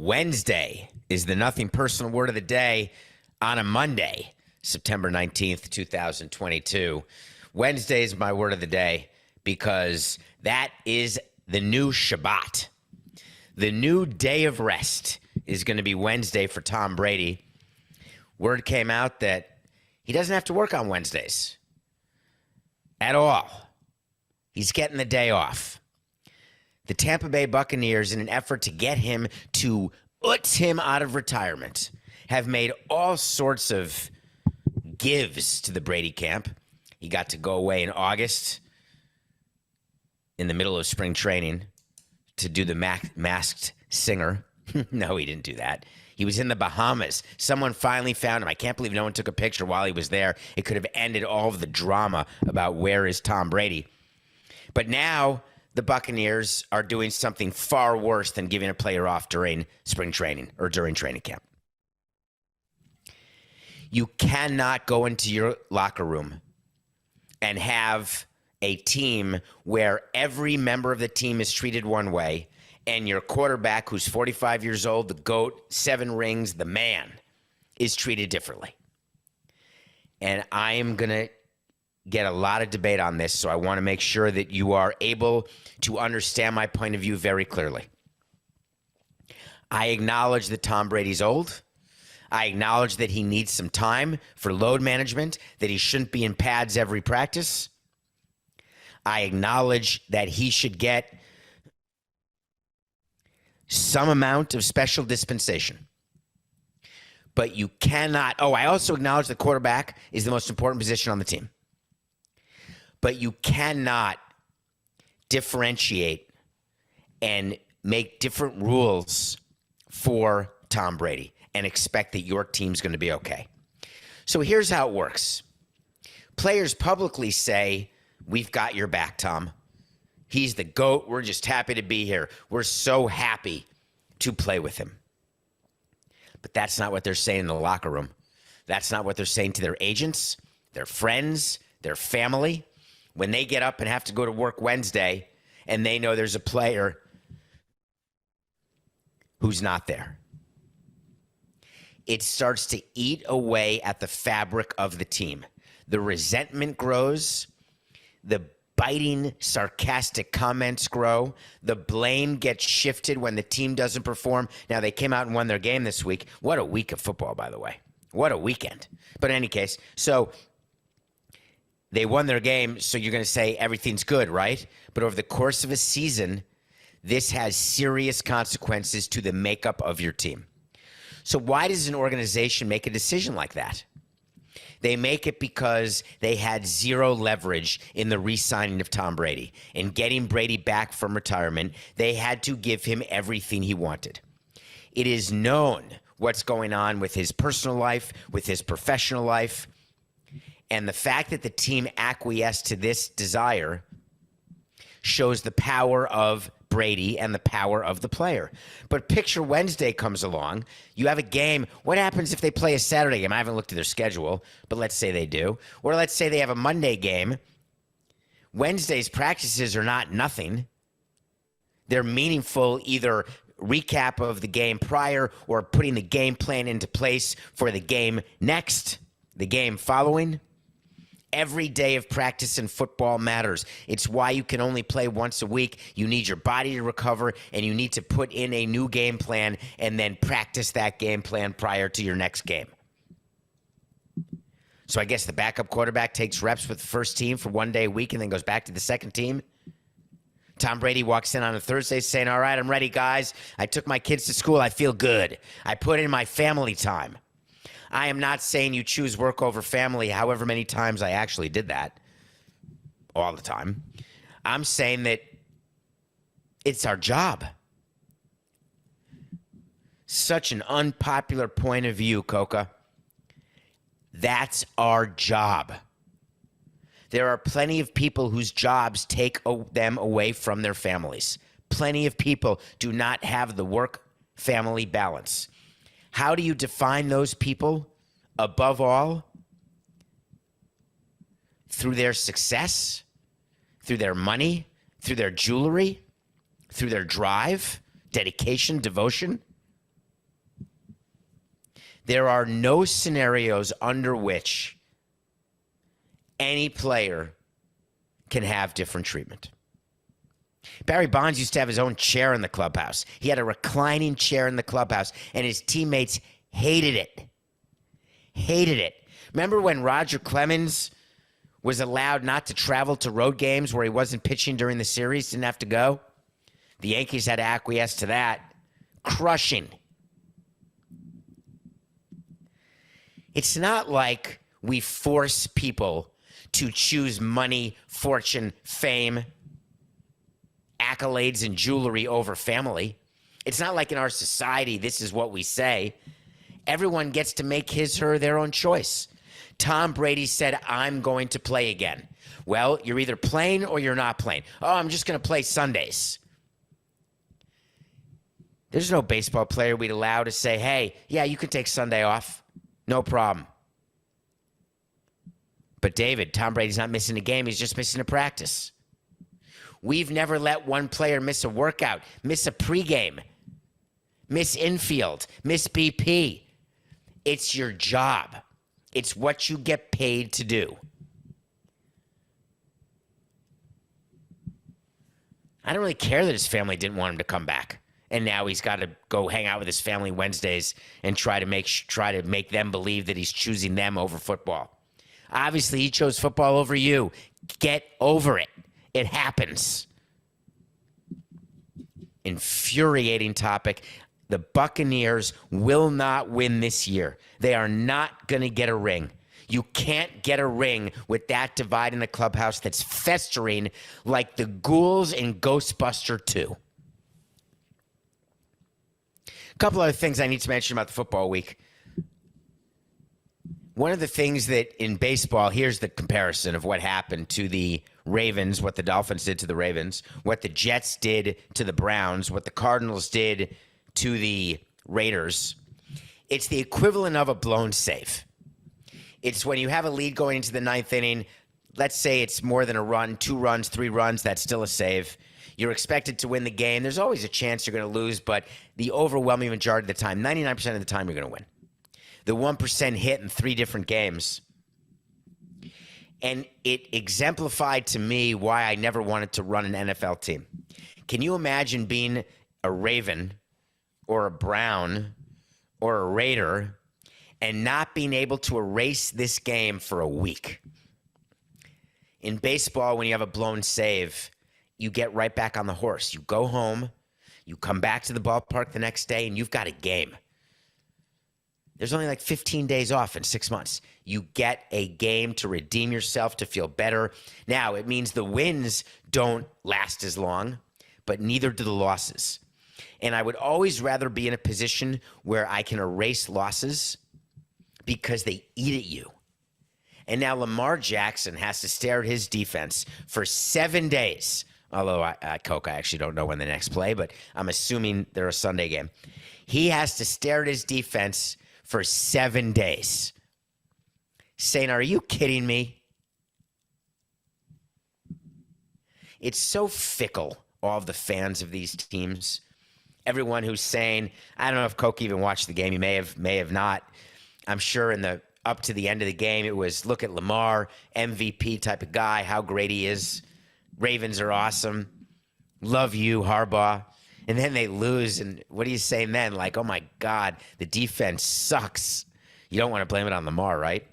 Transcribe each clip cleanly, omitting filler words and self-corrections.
Wednesday is the nothing personal word of the day on a Monday, September 19th, 2022. Wednesday is my word of the day because that is the new Shabbat. The new day of rest is going to be Wednesday for Tom Brady. Word came out that he doesn't have to work on Wednesdays at all. He's getting the day off. The Tampa Bay Buccaneers, in an effort to get him to utz him out of retirement, have made all sorts of gives to the Brady camp. He got to go away in August in the middle of spring training to do the Masked Singer. No, he didn't do that. He was in the Bahamas. Someone finally found him. I can't believe no one took a picture while he was there. It could have ended all of the drama about where is Tom Brady. But now the Buccaneers are doing something far worse than giving a player off during spring training or during training camp. You cannot go into your locker room and have a team where every member of the team is treated one way and your quarterback, who's 45 years old, the GOAT, 7 rings, the man, is treated differently. And I am going to get a lot of debate on this, so I want to make sure that you are able to understand my point of view very clearly. I acknowledge that Tom Brady's old. I acknowledge that he needs some time for load management, that he shouldn't be in pads every practice. I acknowledge that he should get some amount of special dispensation. But you cannot, I also acknowledge the quarterback is the most important position on the team. But you cannot differentiate and make different rules for Tom Brady and expect that your team's going to be okay. So here's how it works. Players publicly say, "We've got your back, Tom. He's the GOAT. We're just happy to be here. We're so happy to play with him." But that's not what they're saying in the locker room. That's not what they're saying to their agents, their friends, their family. When they get up and have to go to work Wednesday and they know there's a player who's not there, it starts to eat away at the fabric of the team. The resentment grows. The biting, sarcastic comments grow. The blame gets shifted when the team doesn't perform. Now, they came out and won their game this week. What a week of football, by the way. What a weekend. But in any case, so they won their game, so you're going to say everything's good, right? But over the course of a season, this has serious consequences to the makeup of your team. So why does an organization make a decision like that? They make it because they had zero leverage in the re-signing of Tom Brady. In getting Brady back from retirement, they had to give him everything he wanted. It is known what's going on with his personal life, with his professional life. And the fact that the team acquiesced to this desire shows the power of Brady and the power of the player. But picture Wednesday comes along. You have a game. What happens if they play a Saturday game? I haven't looked at their schedule, but let's say they do. Or let's say they have a Monday game. Wednesday's practices are not nothing. They're meaningful, either recap of the game prior or putting the game plan into place for the game next, the game following. Every day of practice in football matters. It's why you can only play once a week. You need your body to recover, and you need to put in a new game plan and then practice that game plan prior to your next game. So I guess the backup quarterback takes reps with the first team for one day a week and then goes back to the second team. Tom Brady walks in on a Thursday saying, "All right, I'm ready, guys. I took my kids to school. I feel good. I put in my family time." I am not saying you choose work over family, however many times I actually did that, all the time. I'm saying that it's our job. Such an unpopular point of view, Coca. That's our job. There are plenty of people whose jobs take them away from their families. Plenty of people do not have the work-family balance. How do you define those people? Above all, through their success, through their money, through their jewelry, through their drive, dedication, devotion. There are no scenarios under which any player can have different treatment. Barry Bonds used to have his own chair in the clubhouse. He had a reclining chair in the clubhouse, and his teammates hated it. Hated it. Remember when Roger Clemens was allowed not to travel to road games where he wasn't pitching during the series, didn't have to go? The Yankees had to acquiesce to that. Crushing. It's not like we force people to choose money, fortune, fame, accolades, and jewelry over family. It's not like in our society, this is what we say. Everyone gets to make his, her, their own choice. Tom Brady said, I'm going to play again. Well, you're either playing or you're not playing. Oh, I'm just going to play Sundays. There's no baseball player we'd allow to say, hey, yeah, you can take Sunday off. No problem. But David, Tom Brady's not missing a game. He's just missing a practice. We've never let one player miss a workout, miss a pregame, miss infield, miss BP. It's your job. It's what you get paid to do. I don't really care that his family didn't want him to come back. And now he's got to go hang out with his family Wednesdays and try to make them believe that he's choosing them over football. Obviously, he chose football over you. Get over it. It happens. Infuriating topic. The Buccaneers will not win this year. They are not going to get a ring. You can't get a ring with that divide in the clubhouse that's festering like the ghouls in Ghostbuster 2. A couple other things I need to mention about the football week. One of the things that in baseball, here's the comparison of what happened to the Ravens, what the Dolphins did to the Ravens, what the Jets did to the Browns, what the Cardinals did to the Raiders. It's the equivalent of a blown save. It's when you have a lead going into the ninth inning. Let's say it's more than a run, 2 runs, 3 runs, that's still a save. You're expected to win the game. There's always a chance you're going to lose, but the overwhelming majority of the time, 99% of the time, you're going to win. The 1% hit in 3 different games. And it exemplified to me why I never wanted to run an NFL team. Can you imagine being a Raven or a Brown or a Raider and not being able to erase this game for a week? In baseball, when you have a blown save, you get right back on the horse. You go home, you come back to the ballpark the next day, and you've got a game. There's only like 15 days off in 6 months. You get a game to redeem yourself, to feel better. Now, it means the wins don't last as long, but neither do the losses. And I would always rather be in a position where I can erase losses because they eat at you. And now Lamar Jackson has to stare at his defense for 7 days. Although, Coke, I actually don't know when the next play, but I'm assuming they're a Sunday game. He has to stare at his defense for 7 days. Saying, are you kidding me? It's so fickle, all of the fans of these teams. Everyone who's saying, I don't know if Coke even watched the game. He may have not. I'm sure up to the end of the game, it was, look at Lamar, MVP type of guy, how great he is. Ravens are awesome. Love you, Harbaugh. And then they lose, and what are you saying then? Like, oh, my God, the defense sucks. You don't want to blame it on Lamar, right?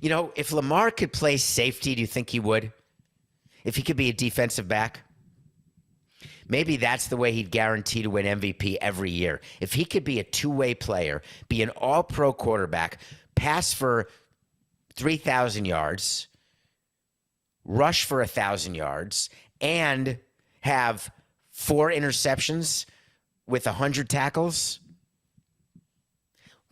You know, if Lamar could play safety, do you think he would? If he could be a defensive back? Maybe that's the way he'd guarantee to win MVP every year. If he could be a two-way player, be an all-pro quarterback, pass for 3,000 yards, rush for 1,000 yards, and have 4 interceptions with 100 tackles.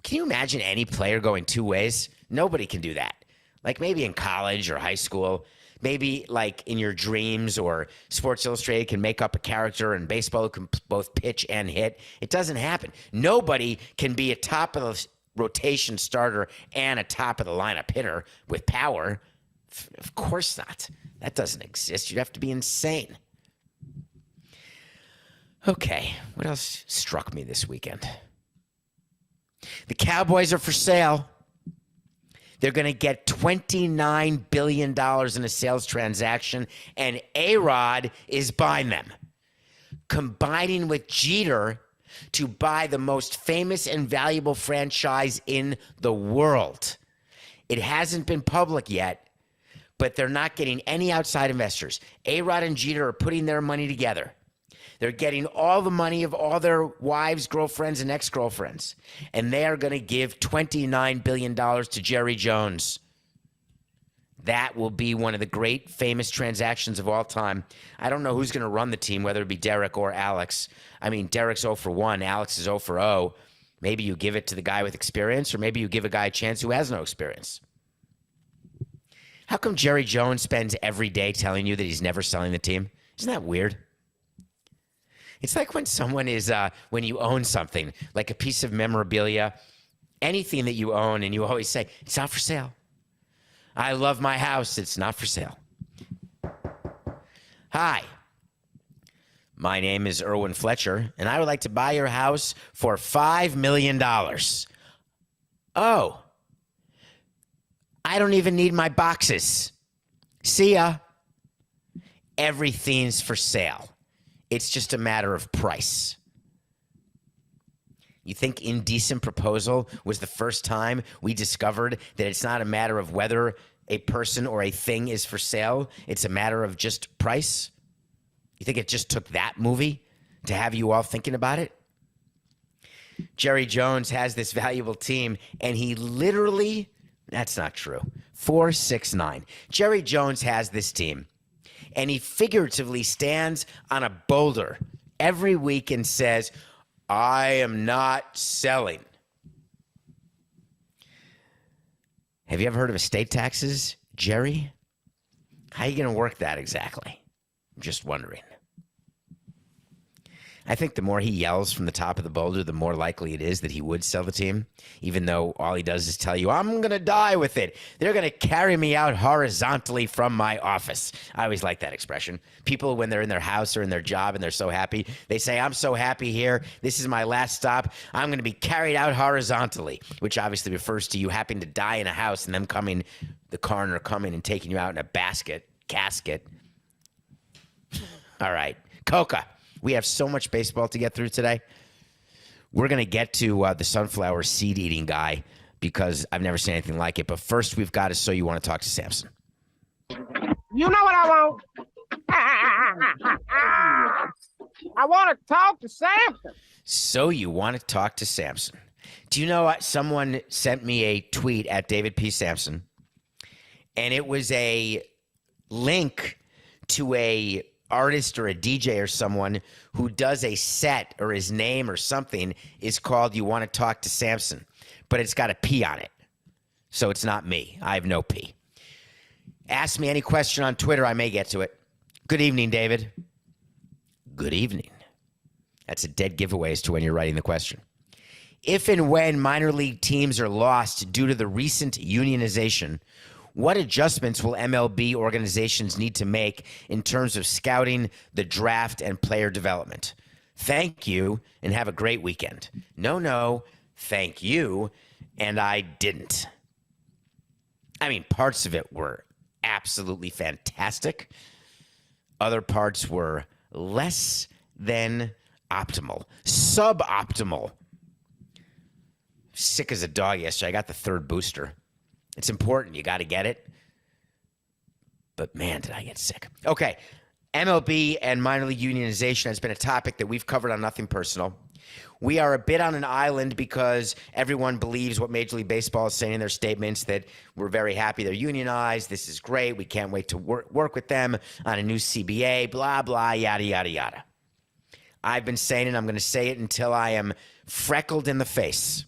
Can you imagine any player going 2 ways? Nobody can do that. Like maybe in college or high school, maybe like in your dreams, or Sports Illustrated can make up a character and baseball can both pitch and hit. It doesn't happen. Nobody can be a top of the rotation starter and a top of the lineup hitter with power. Of course not. That doesn't exist. You'd have to be insane. Okay, what else struck me this weekend? The Cowboys are for sale. They're going to get $29 billion in a sales transaction, and A-Rod is buying them, combining with Jeter to buy the most famous and valuable franchise in the world. It hasn't been public yet, but they're not getting any outside investors. A-Rod and Jeter are putting their money together. They're getting all the money of all their wives, girlfriends, and ex-girlfriends. And they are going to give $29 billion to Jerry Jones. That will be one of the great famous transactions of all time. I don't know who's going to run the team, whether it be Derek or Alex. I mean, Derek's 0 for 1. Alex is 0 for 0. Maybe you give it to the guy with experience, or maybe you give a guy a chance who has no experience. How come Jerry Jones spends every day telling you that he's never selling the team? Isn't that weird? It's like when someone is, when you own something, like a piece of memorabilia, anything that you own, and you always say, it's not for sale. I love my house. It's not for sale. Hi, my name is Erwin Fletcher, and I would like to buy your house for $5 million. Oh, I don't even need my boxes. See ya. Everything's for sale. It's just a matter of price. You think Indecent Proposal was the first time we discovered that it's not a matter of whether a person or a thing is for sale? It's a matter of just price? You think it just took that movie to have you all thinking about it? Jerry Jones has this valuable team, and he literally, that's not true, 469. Jerry Jones has this team. And he figuratively stands on a boulder every week and says, I am not selling. Have you ever heard of estate taxes, Jerry? How are you going to work that exactly? I'm just wondering. I think the more he yells from the top of the boulder, the more likely it is that he would sell the team, even though all he does is tell you, I'm going to die with it. They're going to carry me out horizontally from my office. I always like that expression. People, when they're in their house or in their job and they're so happy, they say, I'm so happy here. This is my last stop. I'm going to be carried out horizontally, which obviously refers to you happening to die in a house and them coming, the coroner coming and taking you out in a casket. All right. Coca. We have so much baseball to get through today. We're going to get to the sunflower seed eating guy because I've never seen anything like it. But first, we've got to So You Want to Talk to Samson. You know what I want? I want to talk to Samson. So You Want to Talk to Samson. Do you know someone sent me a tweet at David P. Samson, and it was a link to a artist or a DJ or someone who does a set, or his name or something is called You Want to Talk to Samson, but it's got a P on it. So it's not me. I have no P. Ask me any question on Twitter. I may get to it. Good evening, David. Good evening. That's a dead giveaway as to when you're writing the question. If and when minor league teams are lost due to the recent unionization, what adjustments will MLB organizations need to make in terms of scouting, the draft, and player development? Thank you, and have a great weekend. No, thank you, and I didn't. I mean, parts of it were absolutely fantastic. Other parts were less than optimal, suboptimal. Sick as a dog yesterday. I got the third booster. It's important. You got to get it. But man, did I get sick. Okay. MLB and minor league unionization has been a topic that we've covered on Nothing Personal. We are a bit on an island because everyone believes what Major League Baseball is saying in their statements, that we're very happy they're unionized. This is great. We can't wait to work with them on a new CBA, blah, blah, yada, yada, yada. I've been saying it. I'm going to say it until I am freckled in the face,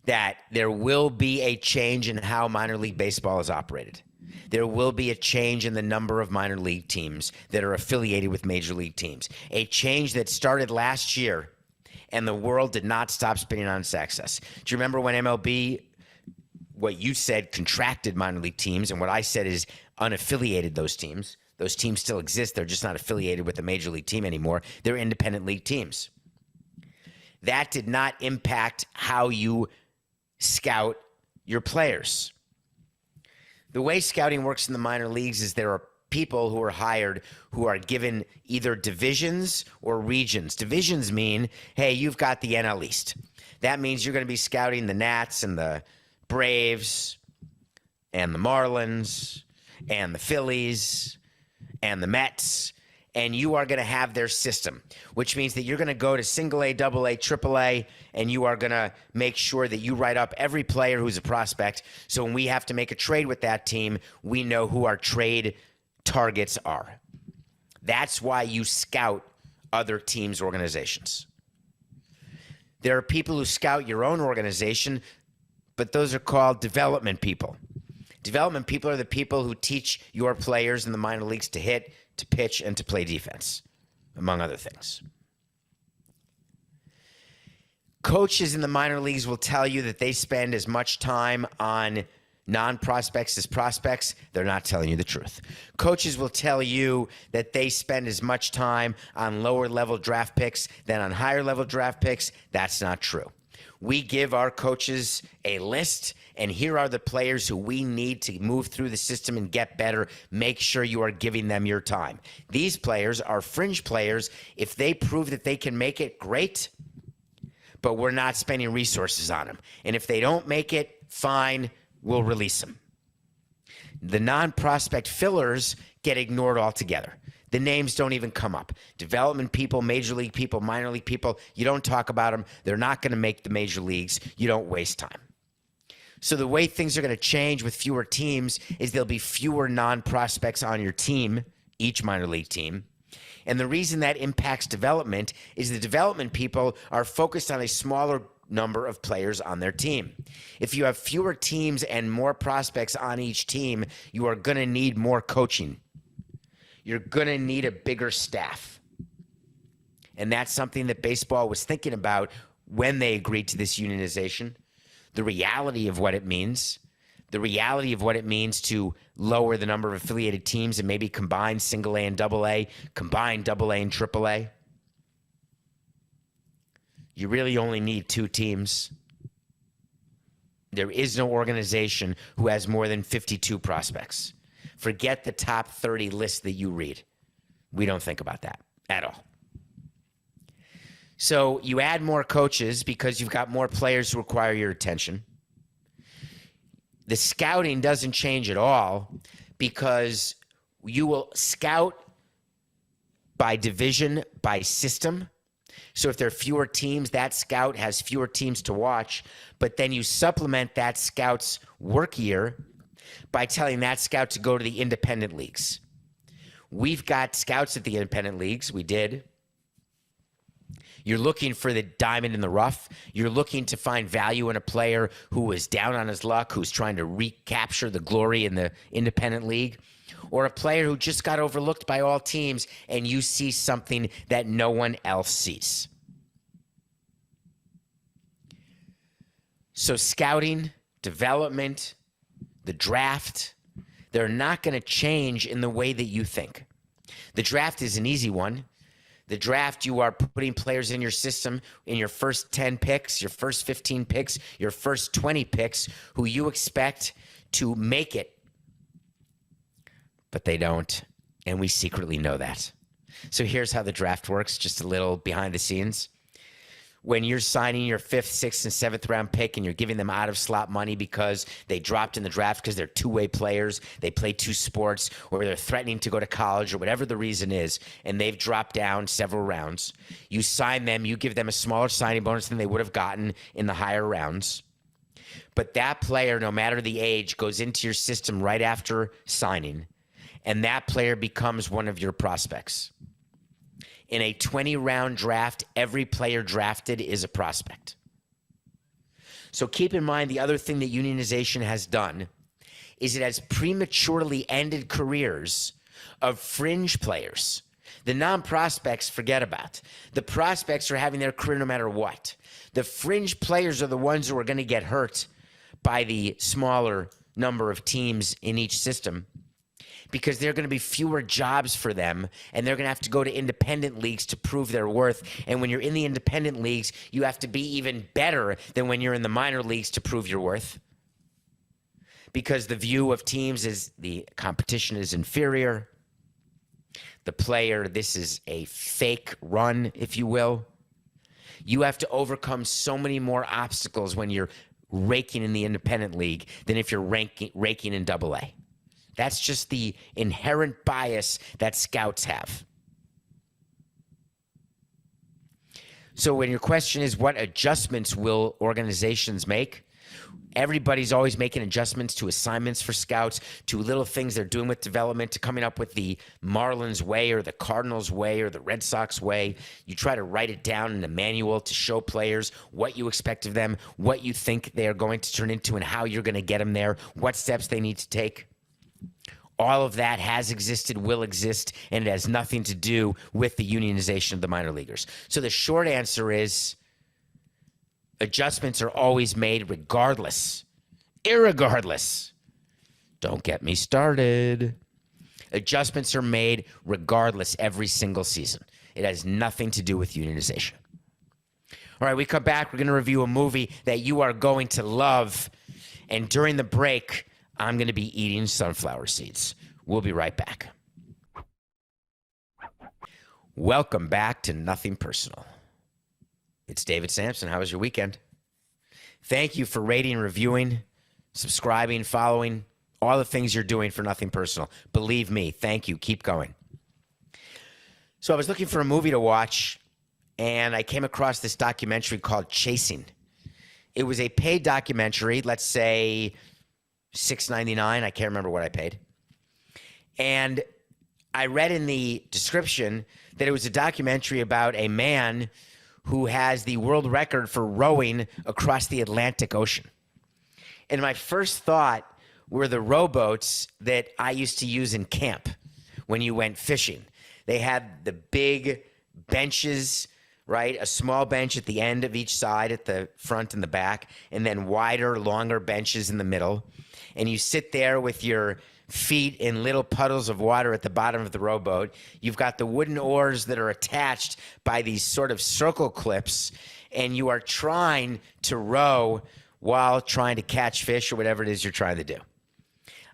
that there will be a change in how minor league baseball is operated. There will be a change in the number of minor league teams that are affiliated with major league teams. A change that started last year, and the world did not stop spinning on its axis. Do you remember when MLB, what you said, contracted minor league teams, and what I said is unaffiliated those teams? Those teams still exist. They're just not affiliated with the major league team anymore. They're independent league teams. that did not impact how you scout your players. The way scouting works in the minor leagues is there are people who are hired who are given either divisions or regions. Divisions mean, hey, you've got the NL East. That means you're going to be scouting the Nats and the Braves and the Marlins and the Phillies and the Mets, and you are going to have their system, which means that you're going to go to single A, double A, triple A, and you are going to make sure that you write up every player who's a prospect. So when we have to make a trade with that team, we know who our trade targets are. That's why you scout other teams' organizations. There are people who scout your own organization, but those are called development people. Development people are the people who teach your players in the minor leagues to hit, to pitch, and to play defense, among other things. Coaches in the minor leagues will tell you that they spend as much time on non-prospects as prospects. They're not telling you the truth. Coaches will tell you that they spend as much time on lower-level draft picks than on higher-level draft picks. That's not true. We give our coaches a list, and here are the players who we need to move through the system and get better. Make sure you are giving them your time. These players are fringe players. If they prove that they can make it, great, but we're not spending resources on them. And if they don't make it, fine, we'll release them. The non-prospect fillers get ignored altogether. The names don't even come up. Development people, major league people, minor league people, you don't talk about them. They're not going to make the major leagues. You don't waste time. So the way things are going to change with fewer teams is there'll be fewer non-prospects on your team, each minor league team. And the reason that impacts development is the development people are focused on a smaller number of players on their team. If you have fewer teams and more prospects on each team, you are going to need more coaching. You're going to need a bigger staff. And that's something that baseball was thinking about when they agreed to this unionization. The reality of what it means. The reality of what it means to lower the number of affiliated teams and maybe combine single A and double A, combine double A and triple A. You really only need 2 teams. There is no organization who has more than 52 prospects. Forget the top 30 list that you read. We don't think about that at all. So you add more coaches because you've got more players who require your attention. The scouting doesn't change at all because you will scout by division, by system. So if there are fewer teams, that scout has fewer teams to watch, but then you supplement that scout's work year by telling that scout to go to the independent leagues. We've got scouts at the independent leagues. We did. You're looking for the diamond in the rough. You're looking to find value in a player who is down on his luck, who's trying to recapture the glory in the independent league, or a player who just got overlooked by all teams and you see something that no one else sees. So scouting, development, the draft, they're not going to change in the way that you think. The draft is an easy one. The draft, you are putting players in your system in your first 10 picks, your first 15 picks, your first 20 picks who you expect to make it. But they don't, and we secretly know that. So here's how the draft works, just a little behind the scenes. When you're signing your 5th, 6th, and 7th round pick and you're giving them out of slot money because they dropped in the draft because they're two-way players, they play 2 sports, or they're threatening to go to college, or whatever the reason is, and they've dropped down several rounds, you sign them, you give them a smaller signing bonus than they would have gotten in the higher rounds. But that player, no matter the age, goes into your system right after signing, and that player becomes one of your prospects. In a 20-round draft, every player drafted is a prospect. So keep in mind the other thing that unionization has done is it has prematurely ended careers of fringe players. The non-prospects, forget about. The prospects are having their career no matter what. The fringe players are the ones who are going to get hurt by the smaller number of teams in each system because there are going to be fewer jobs for them, and they're going to have to go to independent leagues to prove their worth. And when you're in the independent leagues, you have to be even better than when you're in the minor leagues to prove your worth, because the view of teams is the competition is inferior. The player, this is a fake run, if you will. You have to overcome so many more obstacles when you're raking in the independent league than if you're raking in AA. That's just the inherent bias that scouts have. So when your question is what adjustments will organizations make, everybody's always making adjustments to assignments for scouts, to little things they're doing with development, to coming up with the Marlins way or the Cardinals way or the Red Sox way. You try to write it down in a manual to show players what you expect of them, what you think they're going to turn into, and how you're going to get them there, what steps they need to take. All of that has existed, will exist, and it has nothing to do with the unionization of the minor leaguers. So the short answer is adjustments are always made regardless, irregardless. Don't get me started. Adjustments are made regardless every single season. It has nothing to do with unionization. All right, we come back. We're going to review a movie that you are going to love. And during the break, I'm going to be eating sunflower seeds. We'll be right back. Welcome back to Nothing Personal. It's David Samson. How was your weekend? Thank you for rating, reviewing, subscribing, following, all the things you're doing for Nothing Personal. Believe me, thank you. Keep going. So I was looking for a movie to watch, and I came across this documentary called Chasing. It was a paid documentary, let's say $6.99. I can't remember what I paid. And I read in the description that it was a documentary about a man who has the world record for rowing across the Atlantic Ocean. And my first thought were the rowboats that I used to use in camp when you went fishing. They had the big benches, right? A small bench at the end of each side, at the front and the back, and then wider, longer benches in the middle. And you sit there with your feet in little puddles of water at the bottom of the rowboat. You've got the wooden oars that are attached by these sort of circle clips, and you are trying to row while trying to catch fish or whatever it is you're trying to do.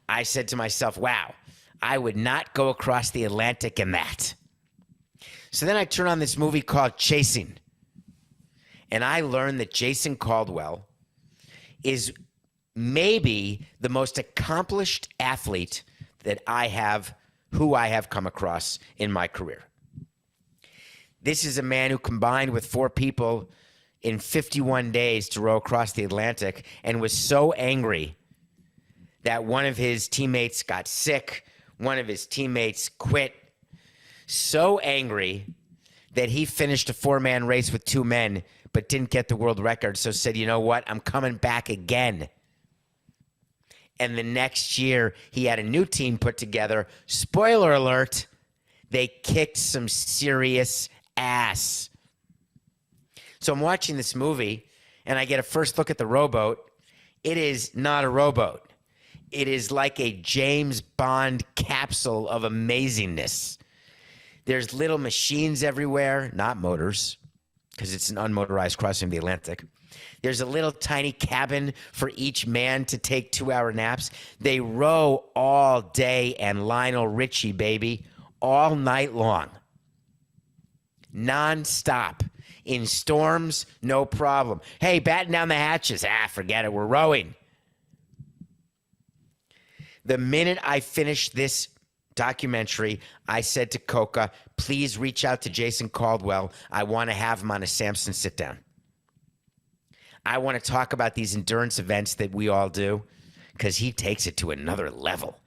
I said to myself, wow, I would not go across the Atlantic in that. So then I turn on this movie called Chasing, and I learned that Jason Caldwell is maybe the most accomplished athlete that who I have come across in my career. This is a man who combined with 4 people in 51 days to row across the Atlantic and was so angry that one of his teammates got sick, one of his teammates quit. So angry that he finished a 4-man race with 2 men but didn't get the world record, so said, you know what, I'm coming back again. And the next year, he had a new team put together. Spoiler alert, they kicked some serious ass. So I'm watching this movie, and I get a first look at the rowboat. It is not a rowboat. It is like a James Bond capsule of amazingness. There's little machines everywhere, not motors, because it's an unmotorized crossing of the Atlantic. There's a little tiny cabin for each man to take 2-hour naps. They row all day, and Lionel Richie, baby, all night long. Non-stop. In storms, no problem. Hey, batten down the hatches. Forget it, we're rowing. The minute I finished this documentary, I said to Coca, please reach out to Jason Caldwell. I want to have him on a Samson sit-down. I want to talk about these endurance events that we all do because he takes it to another level.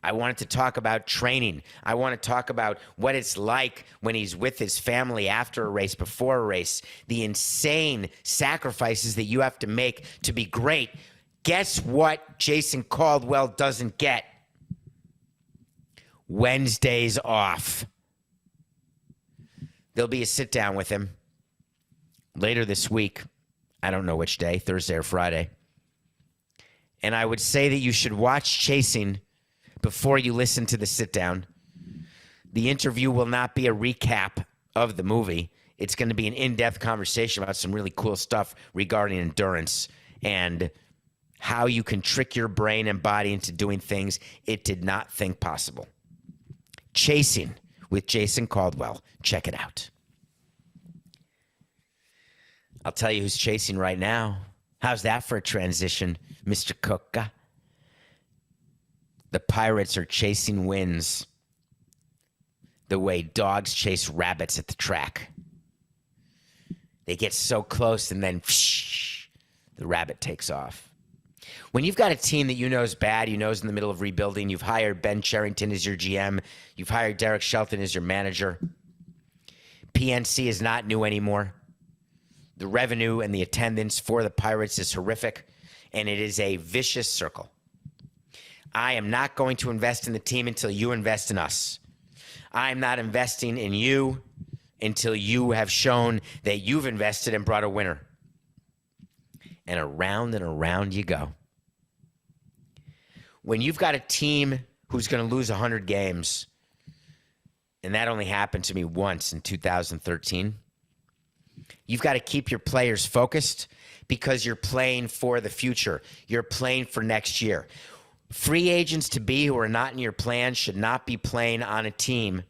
I wanted to talk about training. I want to talk about what it's like when he's with his family after a race, before a race, the insane sacrifices that you have to make to be great. Guess what Jason Caldwell doesn't get? Wednesdays off. There'll be a sit down with him later this week. I don't know which day, Thursday or Friday. And I would say that you should watch Chasing before you listen to the sit down. The interview will not be a recap of the movie. It's going to be an in-depth conversation about some really cool stuff regarding endurance and how you can trick your brain and body into doing things it did not think possible. Chasing with Jason Caldwell. Check it out. I'll tell you who's chasing right now. How's that for a transition, Mr. Cook? The Pirates are chasing wins the way dogs chase rabbits at the track. They get so close and then the rabbit takes off. When you've got a team that you know is bad, you know is in the middle of rebuilding, you've hired Ben Cherington as your GM, you've hired Derek Shelton as your manager. PNC is not new anymore. The revenue and the attendance for the Pirates is horrific, and it is a vicious circle. I am not going to invest in the team until you invest in us. I'm not investing in you until you have shown that you've invested and brought a winner. And around you go. When you've got a team who's going to lose 100 games, and that only happened to me once in 2013, you've got to keep your players focused because you're playing for the future. You're playing for next year. Free agents to be who are not in your plan should not be playing on a team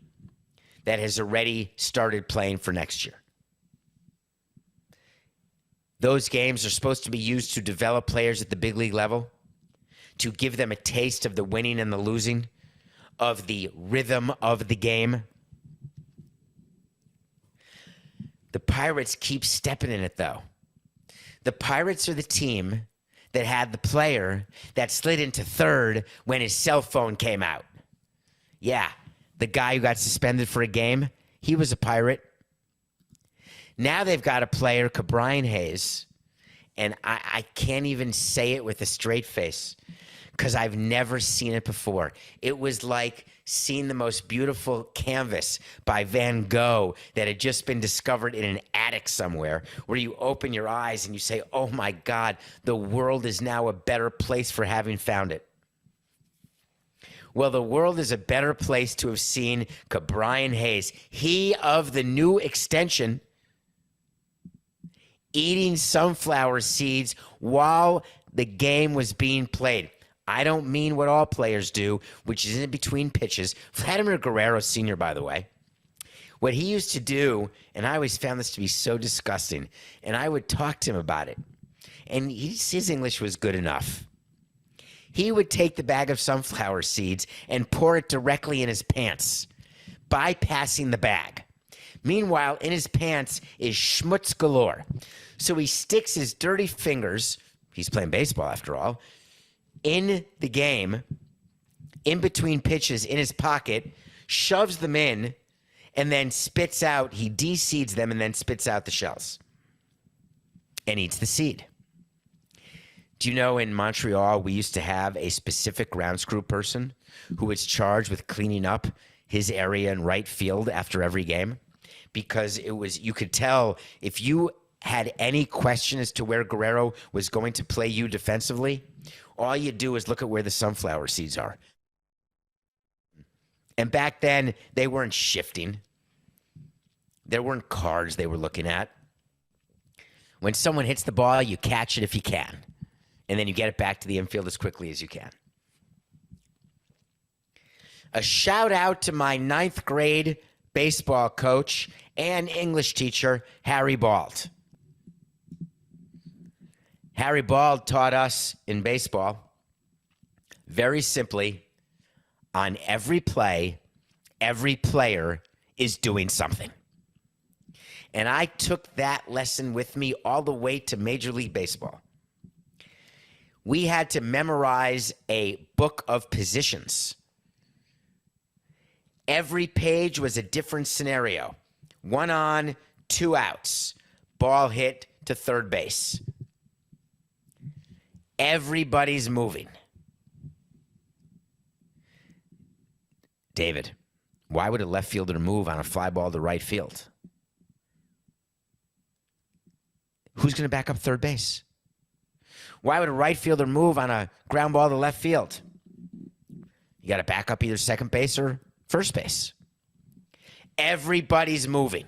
that has already started playing for next year. Those games are supposed to be used to develop players at the big league level, to give them a taste of the winning and the losing, of the rhythm of the game. The Pirates keep stepping in it, though. The Pirates are the team that had the player that slid into third when his cell phone came out. Yeah, the guy who got suspended for a game, he was a Pirate. Now they've got a player, Cabrian Hayes, and I can't even say it with a straight face because I've never seen it before. It was like seeing the most beautiful canvas by Van Gogh that had just been discovered in an attic somewhere, where you open your eyes and you say, oh my God, the world is now a better place for having found it. Well, the world is a better place to have seen Cabrian Hayes, he of the new extension, eating sunflower seeds while the game was being played. I don't mean what all players do, which is in between pitches. Vladimir Guerrero Sr., by the way, what he used to do, and I always found this to be so disgusting, and I would talk to him about it, and his English was good enough. He would take the bag of sunflower seeds and pour it directly in his pants, bypassing the bag. Meanwhile, in his pants is schmutz galore. So he sticks his dirty fingers, he's playing baseball after all, in the game, in between pitches, in his pocket, shoves them in, and then spits out, he de-seeds them and then spits out the shells and eats the seed. Do you know in Montreal we used to have a specific ground screw person who was charged with cleaning up his area in right field after every game? Because it was, you could tell if you had any question as to where Guerrero was going to play you defensively, all you do is look at where the sunflower seeds are. And back then, they weren't shifting. There weren't cards they were looking at. When someone hits the ball, you catch it if you can. And then you get it back to the infield as quickly as you can. A shout out to my 9th grade baseball coach and English teacher, Harry Bald. Harry Bald taught us in baseball, very simply, on every play, every player is doing something. And I took that lesson with me all the way to Major League Baseball. We had to memorize a book of positions. Every page was a different scenario. 1 on, 2 outs. Ball hit to third base. Everybody's moving. David, why would a left fielder move on a fly ball to right field? Who's going to back up third base? Why would a right fielder move on a ground ball to left field? You got to back up either second base or first base. Everybody's moving.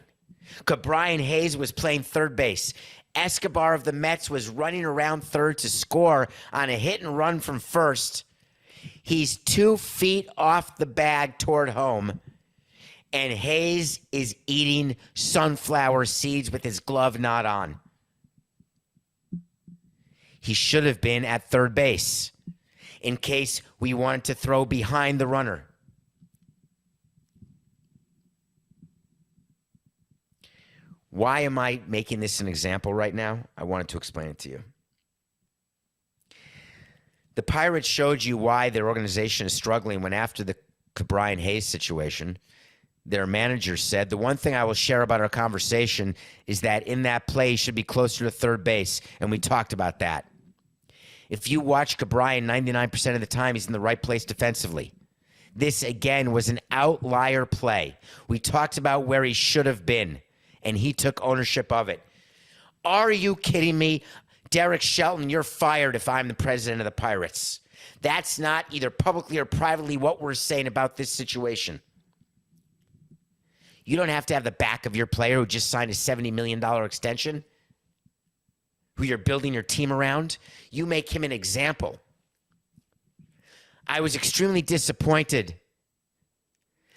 Brian Hayes was playing third base. Escobar of the Mets was running around third to score on a hit and run from first. He's 2 feet off the bag toward home, and Hayes is eating sunflower seeds with his glove not on. He should have been at third base in case we wanted to throw behind the runner. Why am I making this an example right now? I wanted to explain it to you. The Pirates showed you why their organization is struggling when after the Brian Hayes situation, their manager said, the one thing I will share about our conversation is that in that play he should be closer to third base, and we talked about that. If you watch Brian 99% of the time, he's in the right place defensively. This, again, was an outlier play. We talked about where he should have been, and he took ownership of it. Are you kidding me? Derek Shelton, you're fired if I'm the president of the Pirates. That's not either publicly or privately what we're saying about this situation. You don't have to have the back of your player who just signed a $70 million extension, who you're building your team around. You make him an example. I was extremely disappointed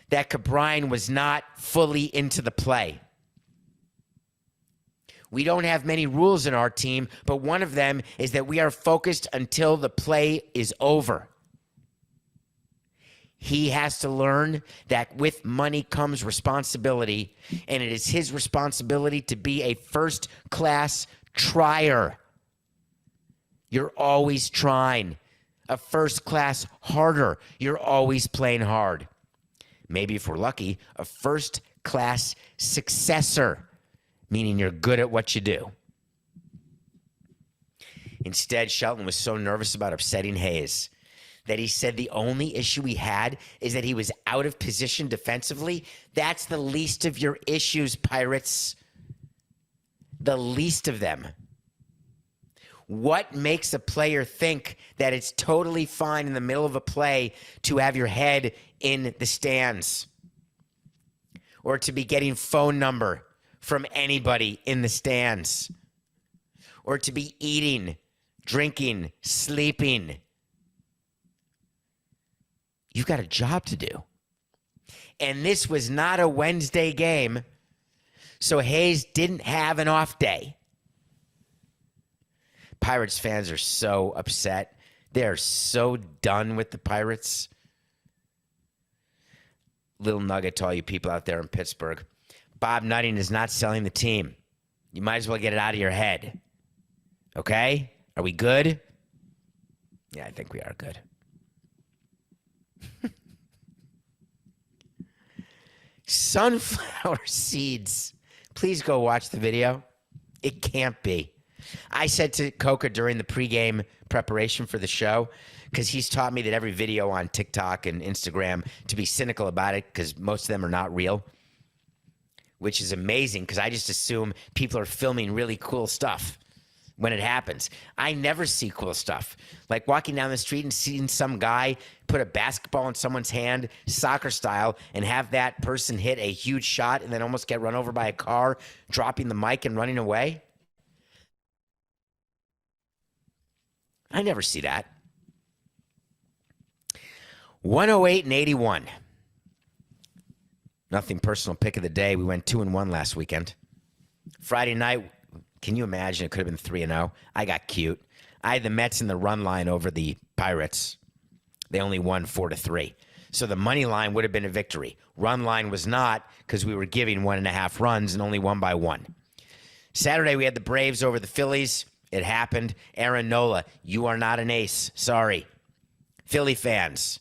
that Cabrine was not fully into the play. We don't have many rules in our team, but one of them is that we are focused until the play is over. He has to learn that with money comes responsibility, and it is his responsibility to be a first-class trier. You're always trying. A first-class harder. You're always playing hard. Maybe if we're lucky, a first-class successor, meaning you're good at what you do. Instead, Shelton was so nervous about upsetting Hayes that he said the only issue he had is that he was out of position defensively. That's the least of your issues, Pirates. The least of them. What makes a player think that it's totally fine in the middle of a play to have your head in the stands or to be getting phone number from anybody in the stands or to be eating, drinking, sleeping? You've got a job to do. And this was not a Wednesday game, so Hayes didn't have an off day. Pirates fans are so upset. They're so done with the Pirates. Little nugget to all you people out there in Pittsburgh. Bob Nutting is not selling the team. You might as well get it out of your head. Okay? Are we good? Yeah, I think we are good. Sunflower seeds. Please go watch the video. It can't be. I said to Coca during the pregame preparation for the show, because he's taught me that every video on TikTok and Instagram to be cynical about it because most of them are not real, which is amazing because I just assume people are filming really cool stuff when it happens. I never see cool stuff. Like walking down the street and seeing some guy put a basketball in someone's hand, soccer style, and have that person hit a huge shot and then almost get run over by a car, dropping the mic and running away. I never see that. 108 and 81. Nothing personal pick of the day. We went 2-1 last weekend. Friday night, can you imagine? It could have been 3-0. I got cute. I had the Mets in the run line over the Pirates. They only won 4-3. So the money line would have been a victory. Run line was not because we were giving 1.5 runs and only won by 1. Saturday, we had the Braves over the Phillies. It happened. Aaron Nola, you are not an ace. Sorry. Philly fans,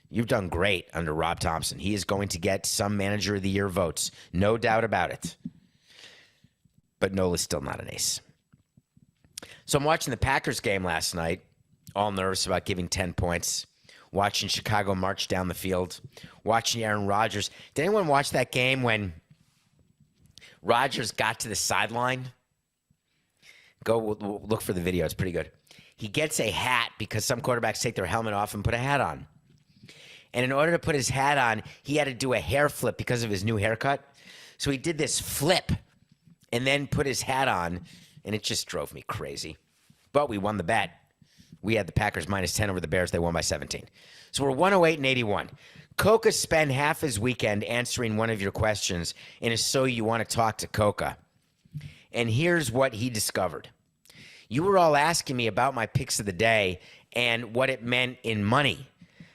you've done great under Rob Thompson. He is going to get some Manager of the Year votes. No doubt about it. But Nola's still not an ace. So I'm watching the Packers game last night, all nervous about giving 10 points, watching Chicago march down the field, watching Aaron Rodgers. Did anyone watch that game when Rodgers got to the sideline? Go look for the video. It's pretty good. He gets a hat because some quarterbacks take their helmet off and put a hat on. And in order to put his hat on, he had to do a hair flip because of his new haircut. So he did this flip and then put his hat on, and it just drove me crazy. But we won the bet. We had the Packers minus 10 over the Bears. They won by 17. So we're 108 and 81. Coca spent half his weekend answering one of your questions in a So You Want to Talk to Coca. And here's what he discovered. You were all asking me about my picks of the day and what it meant in money.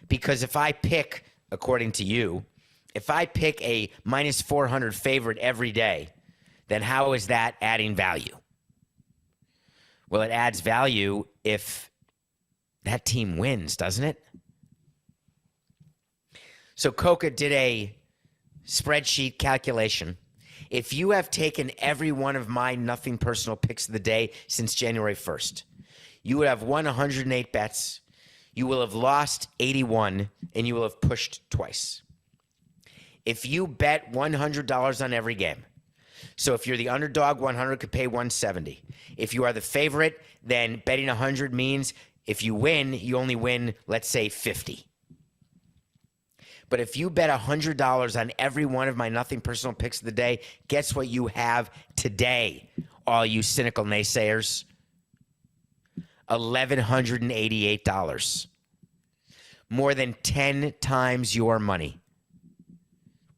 Because if I pick, according to you, if I pick a minus 400 favorite every day, then how is that adding value? Well, it adds value if that team wins, doesn't it? So Coca did a spreadsheet calculation. If you have taken every one of my nothing personal picks of the day since January 1st, you would have won 108 bets, you will have lost 81, and you will have pushed twice. If you bet $100 on every game, so if you're the underdog, 100 could pay 170. If you are the favorite, then betting 100 means if you win, you only win, let's say, 50. But if you bet $100 on every one of my nothing personal picks of the day, guess what you have today, all you cynical naysayers? $1,188. More than 10 times your money.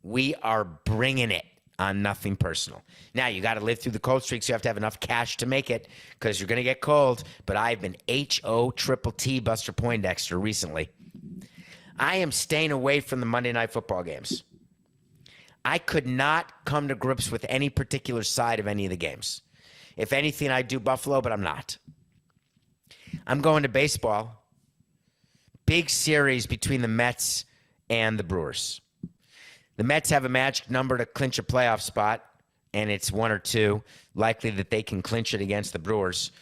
We are bringing it on nothing personal. Now, you got to live through the cold streaks. You have to have enough cash to make it because you're going to get cold. But I've been HOTT Buster Poindexter recently. I am staying away from the Monday Night Football games. I could not come to grips with any particular side of any of the games. If anything, I'd do Buffalo, but I'm not. I'm going to baseball. Big series between the Mets and the Brewers. The Mets have a magic number to clinch a playoff spot, and it's 1 or 2. Likely that they can clinch it against the Brewers.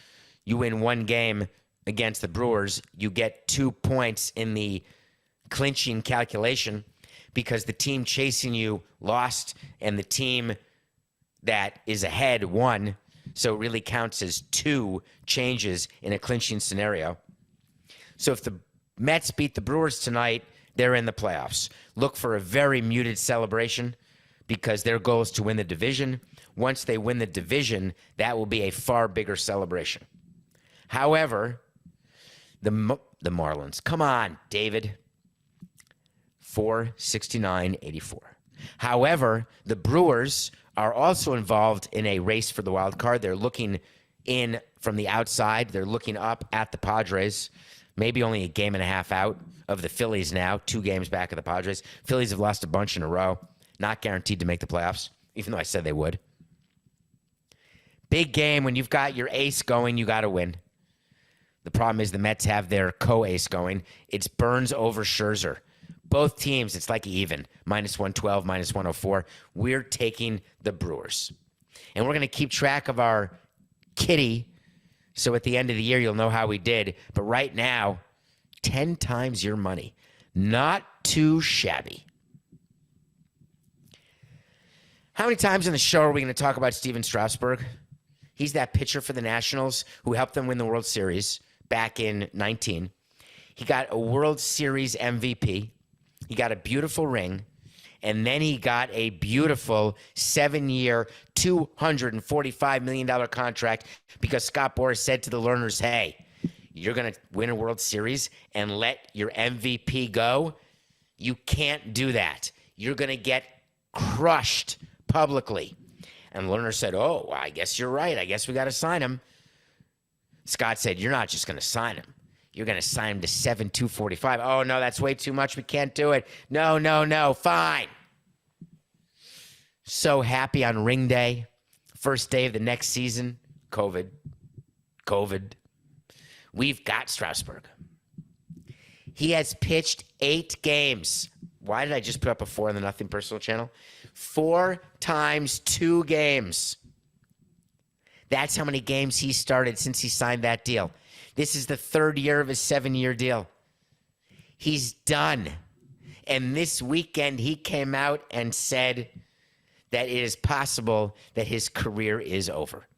You win one game against the Brewers, you get 2 points in the clinching calculation because the team chasing you lost and the team that is ahead won. So it really counts as 2 changes in a clinching scenario. So if the Mets beat the Brewers tonight, they're in the playoffs. Look for a very muted celebration because their goal is to win the division. Once they win the division, that will be a far bigger celebration. However, the Marlins, come on, David. 469.84. However, the Brewers are also involved in a race for the wild card. They're looking in from the outside. They're looking up at the Padres. Maybe only a game and a half out of the Phillies now. 2 games back of the Padres. Phillies have lost a bunch in a row. Not guaranteed to make the playoffs, even though I said they would. Big game. When you've got your ace going, you got to win. The problem is the Mets have their co-ace going. It's Burns over Scherzer. Both teams, it's like even, minus 112, minus 104. We're taking the Brewers. And we're going to keep track of our kitty, so at the end of the year, you'll know how we did. But right now, 10 times your money. Not too shabby. How many times in the show are we going to talk about Steven Strasburg? He's that pitcher for the Nationals who helped them win the World Series back in 19. He got a World Series MVP. He got a beautiful ring, and then he got a beautiful 7-year, $245 million contract because Scott Boras said to the learners, hey, you're going to win a World Series and let your MVP go? You can't do that. You're going to get crushed publicly. And Lerner said, oh, well, I guess you're right. I guess we got to sign him. Scott said, you're not just going to sign him. You're going to sign him to 7/245. Oh, no, that's way too much. We can't do it. No, fine. So happy on ring day. First day of the next season. COVID. We've got Strasburg. He has pitched 8 games. Why did I just put up a 4 on the Nothing Personal channel? 4 times 2 games. That's how many games he started since he signed that deal. This is the 3rd year of his 7-year deal. He's done. And this weekend, he came out and said that it is possible that his career is over.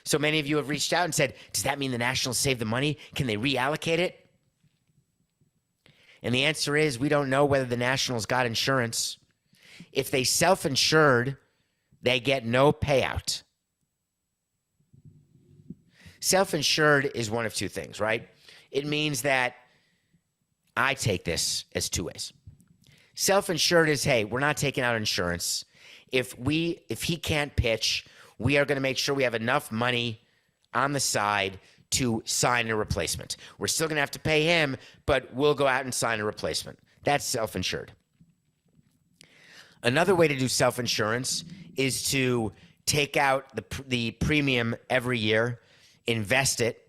So many of you have reached out and said, does that mean the Nationals save the money? Can they reallocate it? And the answer is we don't know whether the Nationals got insurance. If they self-insured, they get no payout. Self-insured is one of two things, right? It means that I take this as two ways. Self-insured is, hey, we're not taking out insurance. If he can't pitch, we are going to make sure we have enough money on the side to sign a replacement. We're still going to have to pay him, but we'll go out and sign a replacement. That's self-insured. Another way to do self-insurance is to take out the premium every year, invest it,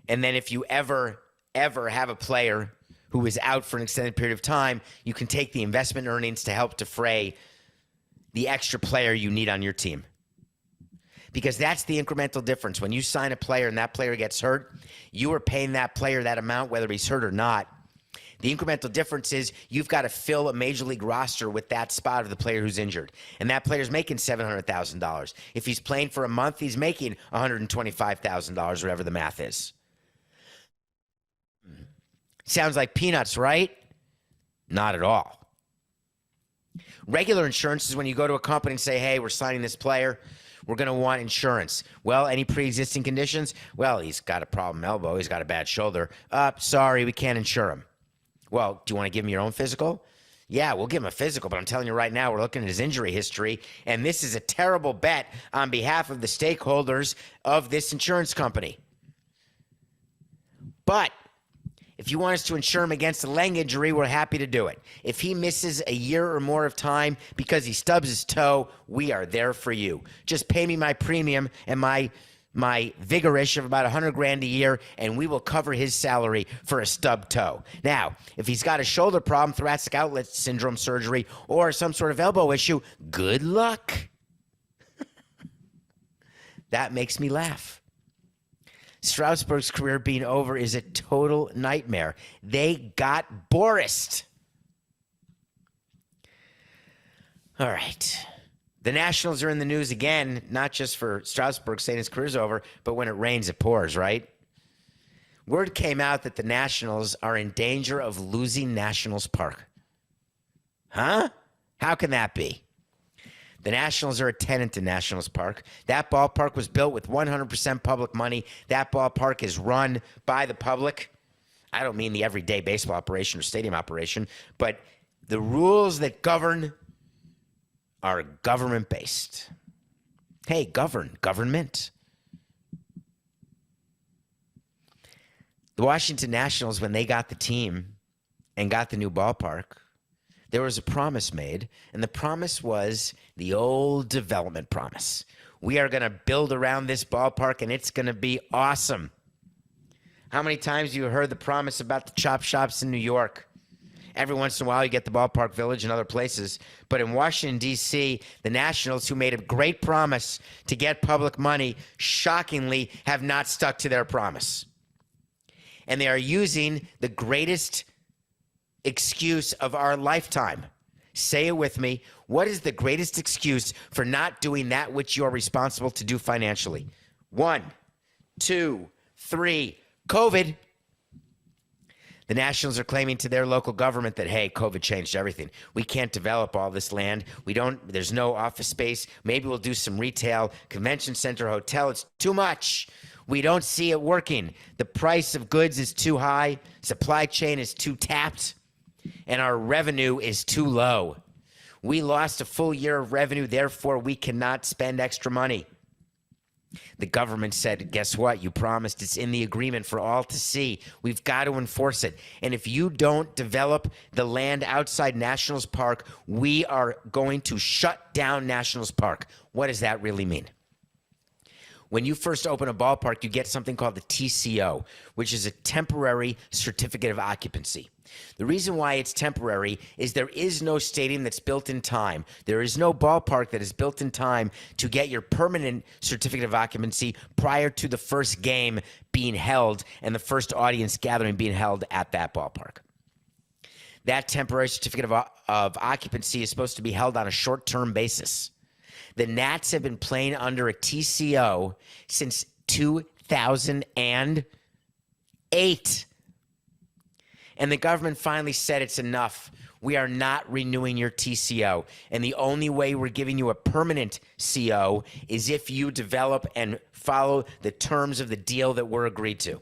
and then if you ever have a player who is out for an extended period of time, you can take the investment earnings to help defray the extra player you need on your team. Because that's the incremental difference. When you sign a player and that player gets hurt, you are paying that player that amount whether he's hurt or not. The incremental difference is you've got to fill a major league roster with that spot of the player who's injured. And that player's making $700,000. If he's playing for a month, he's making $125,000, whatever the math is. Sounds like peanuts, right? Not at all. Regular insurance is when you go to a company and say, hey, we're signing this player. We're going to want insurance. Well, any pre-existing conditions? Well, he's got a problem elbow. He's got a bad shoulder. Sorry, we can't insure him. Well, do you want to give him your own physical? Yeah, we'll give him a physical, but I'm telling you right now, we're looking at his injury history, and this is a terrible bet on behalf of the stakeholders of this insurance company. But if you want us to insure him against a leg injury, we're happy to do it. If he misses a year or more of time because he stubs his toe, we are there for you. Just pay me my premium and my vigorish of about $100,000 a year, and we will cover his salary for a stubbed toe. Now, if he's got a shoulder problem, thoracic outlet syndrome surgery, or some sort of elbow issue, good luck. That makes me laugh. Strasburg's career being over is a total nightmare. They got Boras'd. All right. The Nationals are in the news again, not just for Strasburg saying his career's over, but when it rains, it pours, right? Word came out that the Nationals are in danger of losing Nationals Park. Huh? How can that be? The Nationals are a tenant in Nationals Park. That ballpark was built with 100% public money. That ballpark is run by the public. I don't mean the everyday baseball operation or stadium operation, but the rules that govern are government-based. Hey, government. The Washington Nationals, when they got the team and got the new ballpark, there was a promise made, and the promise was the old development promise. We are going to build around this ballpark, and it's going to be awesome. How many times have you heard the promise about the chop shops in New York? Every once in a while, you get the Ballpark Village and other places. But in Washington, D.C., the Nationals, who made a great promise to get public money, shockingly have not stuck to their promise. And they are using the greatest excuse of our lifetime. Say it with me. What is the greatest excuse for not doing that which you are responsible to do financially? 1, 2, 3, COVID. The Nationals are claiming to their local government that, hey, COVID changed everything. We can't develop all this land. There's no office space. Maybe we'll do some retail, convention center, hotel. It's too much. We don't see it working. The price of goods is too high. Supply chain is too tapped. And our revenue is too low. We lost a full year of revenue, therefore we cannot spend extra money. The government said, guess what? You promised. It's in the agreement for all to see. We've got to enforce it. And if you don't develop the land outside Nationals Park, we are going to shut down Nationals Park. What does that really mean? When you first open a ballpark, you get something called the TCO, which is a temporary certificate of occupancy. The reason why it's temporary is there is no stadium that's built in time. There is no ballpark that is built in time to get your permanent certificate of occupancy prior to the first game being held and the first audience gathering being held at that ballpark. That temporary certificate of occupancy is supposed to be held on a short-term basis. The Nats have been playing under a TCO since 2008. And the government finally said it's enough. We are not renewing your TCO. And the only way we're giving you a permanent CO is if you develop and follow the terms of the deal that were agreed to.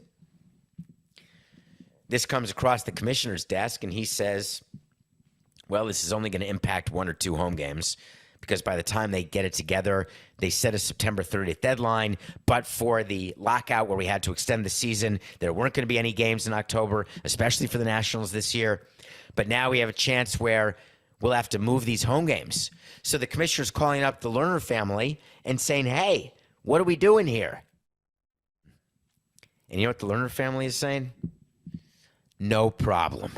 This comes across the commissioner's desk, and he says, well, this is only going to impact 1 or 2 home games, because by the time they get it together, they set a September 30th deadline. But for the lockout where we had to extend the season, there weren't going to be any games in October, especially for the Nationals this year. But now we have a chance where we'll have to move these home games. So the commissioner's calling up the Lerner family and saying, hey, what are we doing here? And you know what the Lerner family is saying? No problem.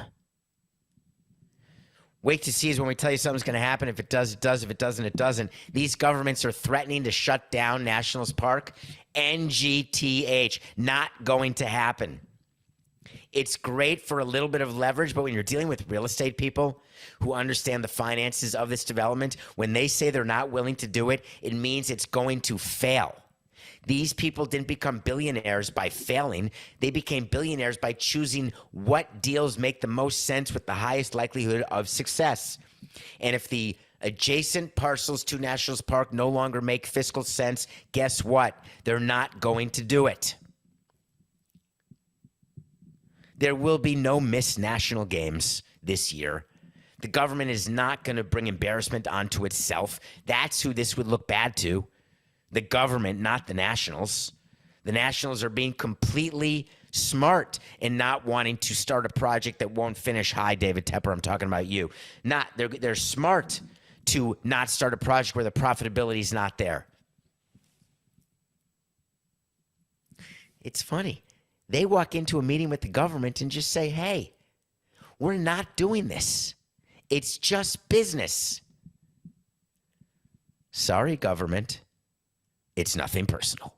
Wait to see is when we tell you something's going to happen. If it does, it does. If it doesn't, it doesn't. These governments are threatening to shut down Nationals Park. NGTH. Not going to happen. It's great for a little bit of leverage, but when you're dealing with real estate people who understand the finances of this development, when they say they're not willing to do it, it means it's going to fail. These people didn't become billionaires by failing. They became billionaires by choosing what deals make the most sense with the highest likelihood of success. And if the adjacent parcels to Nationals Park no longer make fiscal sense, guess what? They're not going to do it. There will be no missed national games this year. The government is not going to bring embarrassment onto itself. That's who this would look bad to. The government, not the Nationals. The Nationals are being completely smart in not wanting to start a project that won't finish. Hi, David Tepper, I'm talking about you. They're smart to not start a project where the profitability is not there. It's funny. They walk into a meeting with the government and just say, hey, we're not doing this. It's just business. Sorry, government. It's nothing personal.